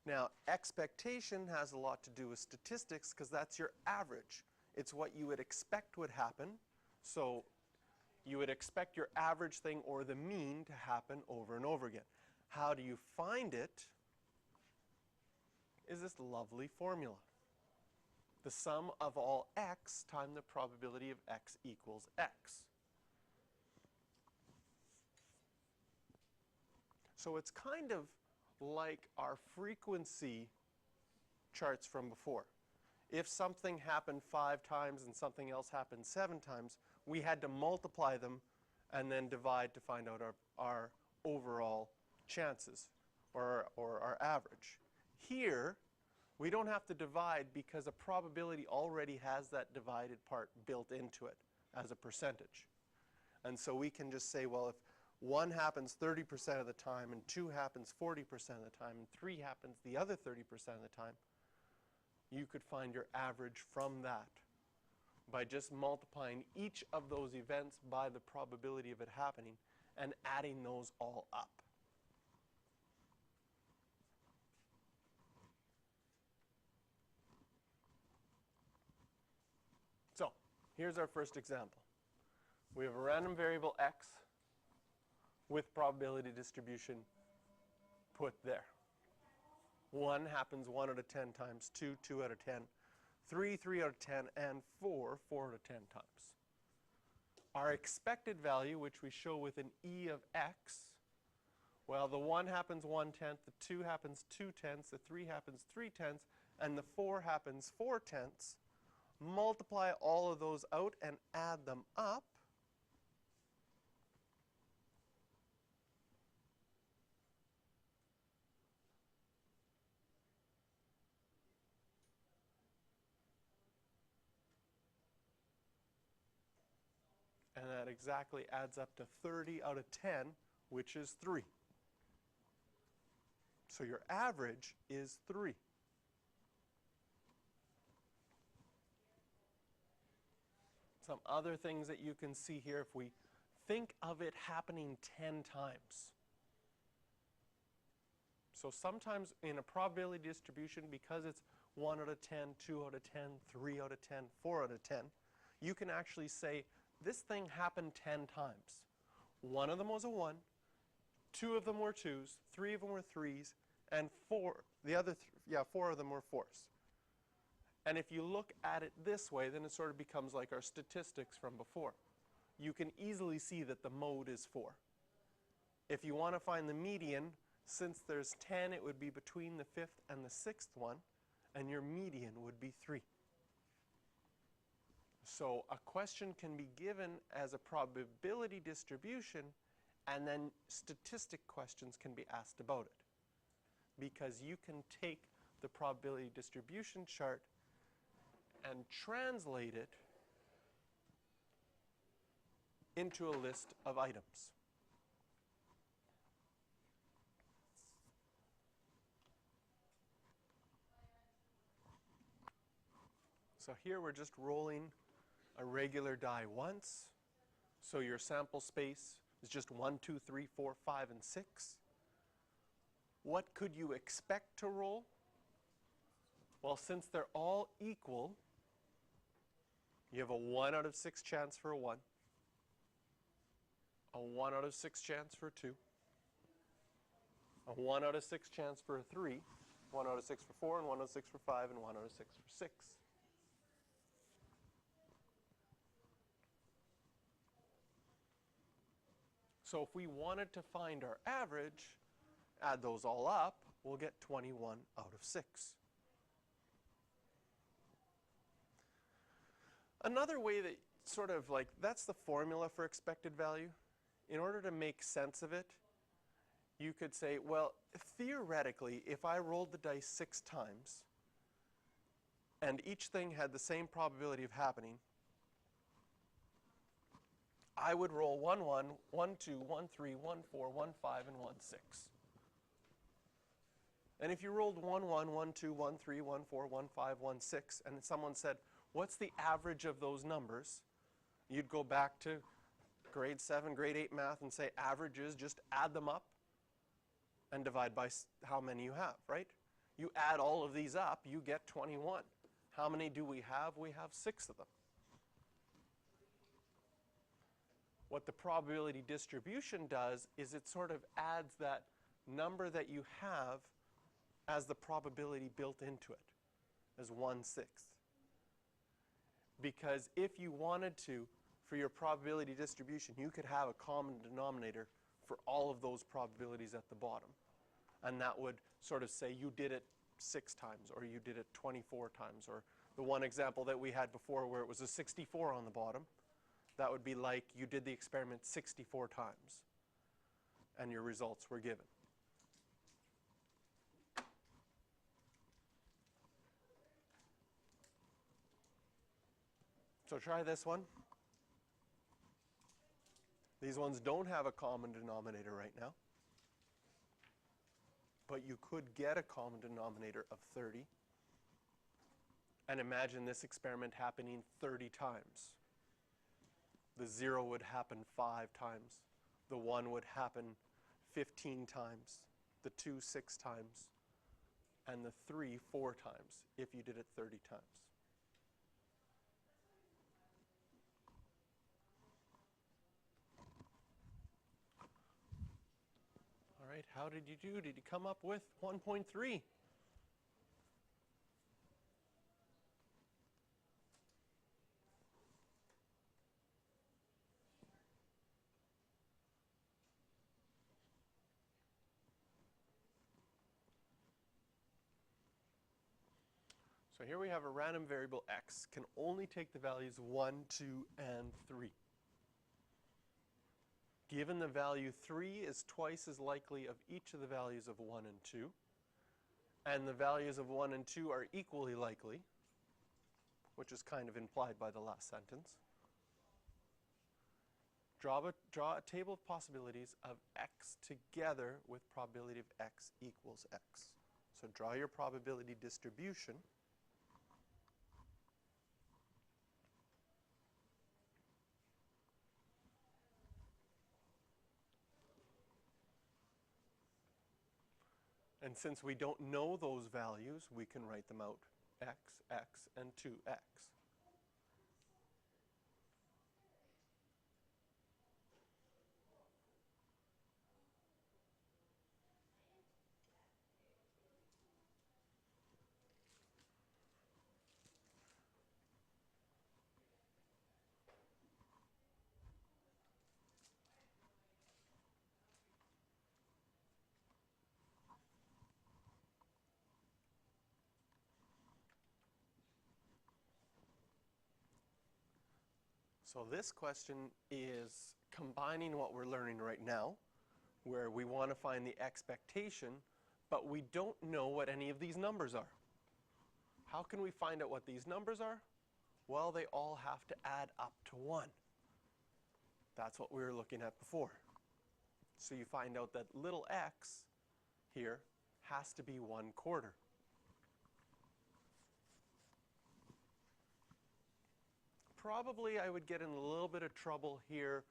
Now, expectation has a lot to do with statistics because that's your average. It's what you would expect would happen. So you would expect your average thing or the mean to happen over and over again. How do you find it? Is this lovely formula. The sum of all x times the probability of x equals x. So it's kind of like our frequency charts from before. If something happened 5 times and something else happened 7 times, we had to multiply them and then divide to find out our overall chances or our average. Here, we don't have to divide because a probability already has that divided part built into it as a percentage. And so we can just say, well, if 1 happens 30% of the time, and 2 happens 40% of the time, and 3 happens the other 30% of the time, you could find your average from that by just multiplying each of those events by the probability of it happening and adding those all up. So here's our first example. We have a random variable x with probability distribution put there. 1 happens 1 out of 10 times, 2, 2 out of 10, 3, 3 out of 10, and 4, 4 out of 10 times. Our expected value, which we show with an e of x, well, the 1 happens 1/10, the 2 happens 2/10, the 3 happens 3/10, and the 4 happens 4/10. Multiply all of those out and add them up. And that exactly adds up to 30 out of 10, which is 3. So your average is 3. Some other things that you can see here, if we think of it happening 10 times. So sometimes in a probability distribution, because it's 1 out of 10, 2 out of 10, 3 out of 10, 4 out of 10, you can actually say, this thing happened 10 times. 1 of them was a 1, 2 of them were 2s, 3 of them were 3s, and 4 of them were 4s. And if you look at it this way, then it sort of becomes like our statistics from before. You can easily see that the mode is 4. If you want to find the median, since there's 10, it would be between the 5th and the 6th one, and your median would be 3. So a question can be given as a probability distribution, and then statistic questions can be asked about it. Because you can take the probability distribution chart and translate it into a list of items. So here we're just rolling a regular die once. So your sample space is just 1, 2, 3, 4, 5, and 6. What could you expect to roll? Well, since they're all equal, you have a 1 out of 6 chance for a 1, a 1 out of 6 chance for a 2, a 1 out of 6 chance for a 3, 1 out of 6 for 4, and 1 out of 6 for 5, and 1 out of 6 for 6. So if we wanted to find our average, add those all up, we'll get 21 out of 6. Another way that sort of like, that's the formula for expected value. In order to make sense of it, you could say, well, theoretically, if I rolled the dice 6 times, and each thing had the same probability of happening, I would roll 1, 1, 1, 2, 1, 3, 1, 4, 1, 5, and 1, 6. And if you rolled 1, 1, 1, 2, 1, 3, 1, 4, 1, 5, 1, 6, and someone said, what's the average of those numbers? You'd go back to grade 7, grade 8 math and say averages, just add them up and divide by how many you have, right? You add all of these up, you get 21. How many do we have? We have 6 of them. What the probability distribution does is it sort of adds that number that you have as the probability built into it, as 1/6. Because if you wanted to, for your probability distribution, you could have a common denominator for all of those probabilities at the bottom. And that would sort of say you did it 6 times, or you did it 24 times, or the one example that we had before where it was a 64 on the bottom. That would be like you did the experiment 64 times, and your results were given. So try this one. These ones don't have a common denominator right now, but you could get a common denominator of 30. And imagine this experiment happening 30 times. The 0 would happen 5 times. The 1 would happen 15 times. The 2, 6 times. And the 3, 4 times if you did it 30 times. All right, how did you do? Did you come up with 1.3? So here we have a random variable x can only take the values 1, 2, and 3. Given the value 3 is twice as likely of each of the values of 1 and 2, and the values of 1 and 2 are equally likely, which is kind of implied by the last sentence, draw a table of possibilities of x together with probability of x equals x. So draw your probability distribution. And since we don't know those values, we can write them out, x, x, and 2x. So this question is combining what we're learning right now, where we want to find the expectation, but we don't know what any of these numbers are. How can we find out what these numbers are? Well, they all have to add up to 1. That's what we were looking at before. So you find out that little x here has to be 1/4. Probably I would get in a little bit of trouble here.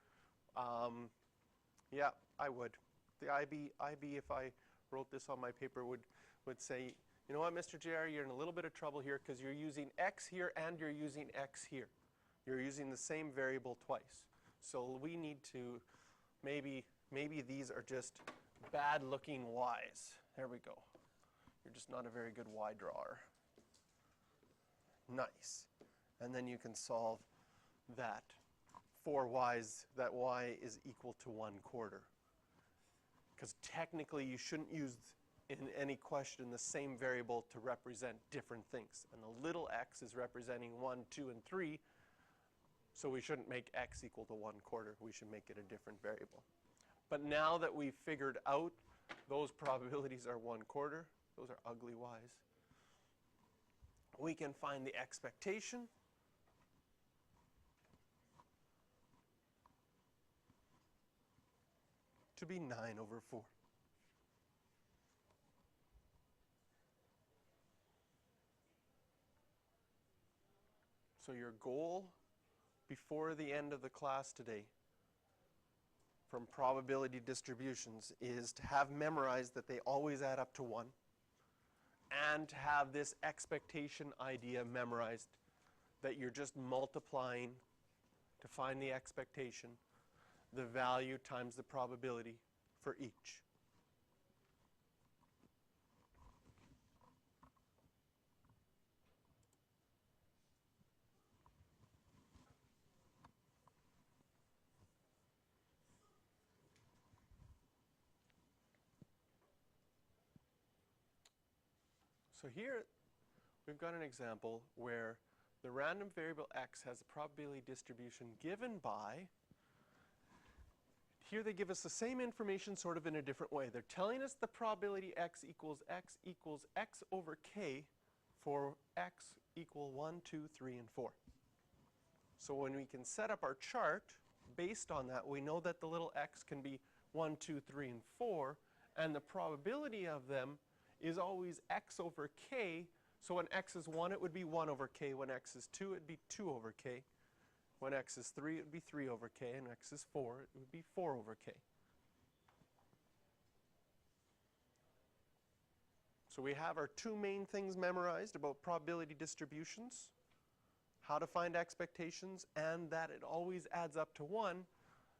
Yeah, I would. The IB, if I wrote this on my paper, would say, you know what, Mr. JR, you're in a little bit of trouble here because you're using x here and you're using x here. You're using the same variable twice. So we need to, maybe these are just bad looking y's. There we go. You're just not a very good y drawer. Nice. And then you can solve that for y's, that y is equal to 1/4. Because technically you shouldn't use in any question the same variable to represent different things. And the little x is representing 1, 2, and 3, so we shouldn't make x equal to 1/4. We should make it a different variable. But now that we've figured out those probabilities are 1/4, those are ugly y's, we can find the expectation. To be 9/4. So your goal before the end of the class today from probability distributions is to have memorized that they always add up to 1, and have this expectation idea memorized, that you're just multiplying to find the expectation, the value times the probability for each. So here we've got an example where the random variable x has a probability distribution given by, here they give us the same information sort of in a different way. They're telling us the probability x equals x over k for x equal 1, 2, 3, and 4. So when we can set up our chart based on that, we know that the little x can be 1, 2, 3, and 4, and the probability of them is always x over k. So when x is 1, it would be 1 over k. When x is 2, it would be 2 over k. When x is 3, it would be 3 over k. And x is 4, it would be 4 over k. So we have our two main things memorized about probability distributions, how to find expectations, and that it always adds up to 1.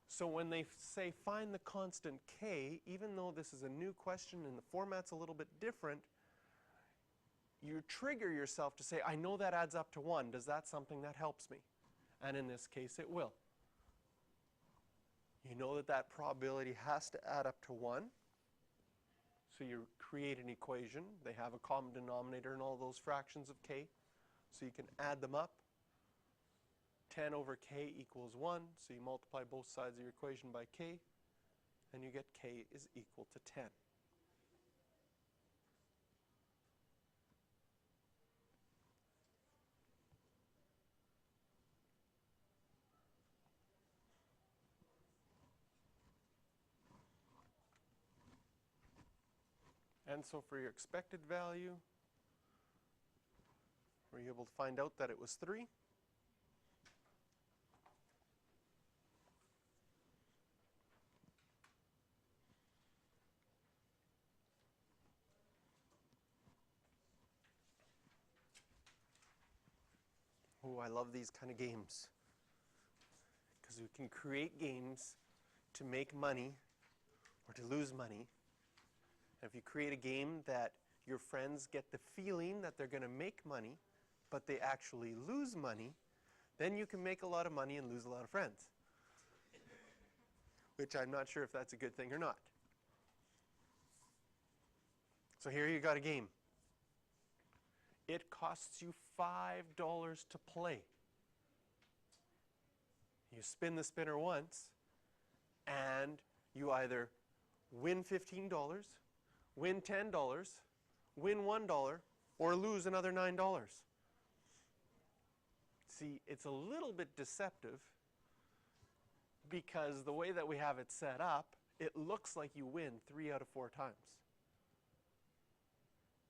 So when they say find the constant k, even though this is a new question and the format's a little bit different, you trigger yourself to say, I know that adds up to 1. Does that something that helps me? And in this case, it will. You know that that probability has to add up to 1. So you create an equation. They have a common denominator in all those fractions of k. So you can add them up. 10 over k equals 1. So you multiply both sides of your equation by k, and you get k is equal to 10. And so for your expected value, were you able to find out that it was 3? Oh, I love these kind of games, because we can create games to make money or to lose money. And if you create a game that your friends get the feeling that they're going to make money, but they actually lose money, then you can make a lot of money and lose a lot of friends. Which I'm not sure if that's a good thing or not. So here you got a game. It costs you $5 to play. You spin the spinner once, and you either win $15, win $10, win $1, or lose another $9. See, it's a little bit deceptive, because the way that we have it set up, it looks like you win 3 out of 4 times.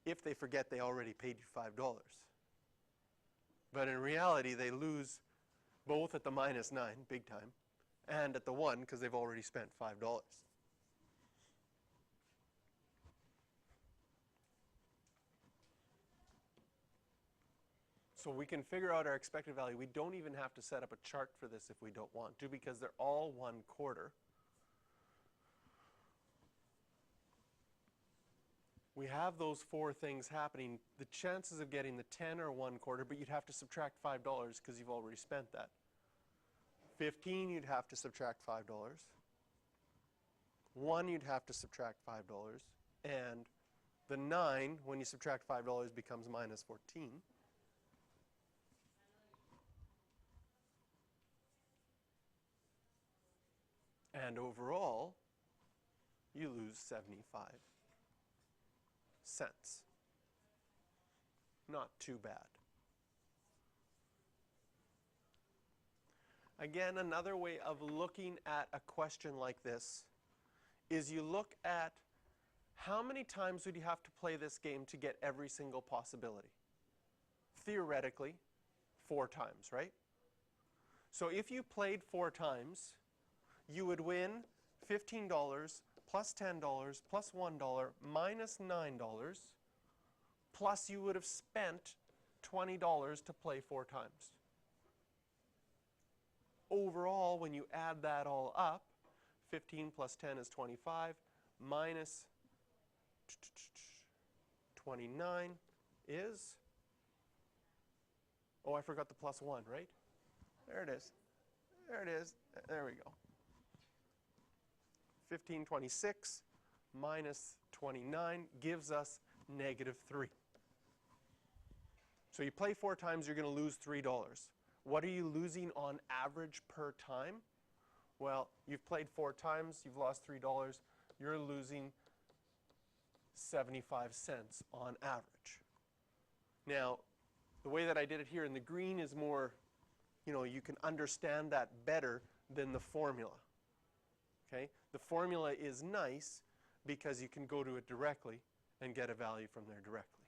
If they forget they already paid you $5. But in reality, they lose both at the -9, big time, and at the 1, because they've already spent $5. So we can figure out our expected value. We don't even have to set up a chart for this if we don't want to, because they're all 1/4. We have those 4 things happening. The chances of getting the 10 are 1/4, but you'd have to subtract $5 because you've already spent that. 15, you'd have to subtract $5. 1, you'd have to subtract $5. And the 9, when you subtract $5, becomes -14. And overall, you lose 75 cents. Not too bad. Again, another way of looking at a question like this is you look at how many times would you have to play this game to get every single possibility? Theoretically, 4 times, right? So if you played 4 times, you would win $15 plus $10 plus $1 minus $9 plus you would have spent $20 to play 4 times. Overall, when you add that all up, 15 plus 10 is 25, minus 29 is, oh, I forgot the plus 1, right? There it is. There it is. There we go. 1526 minus 29 gives us -3. So you play 4 times, you're going to lose $3. What are you losing on average per time? Well, you've played 4 times, you've lost $3. You're losing 75 cents on average. Now, the way that I did it here in the green is more, you can understand that better than the formula. Okay? The formula is nice because you can go to it directly and get a value from there directly.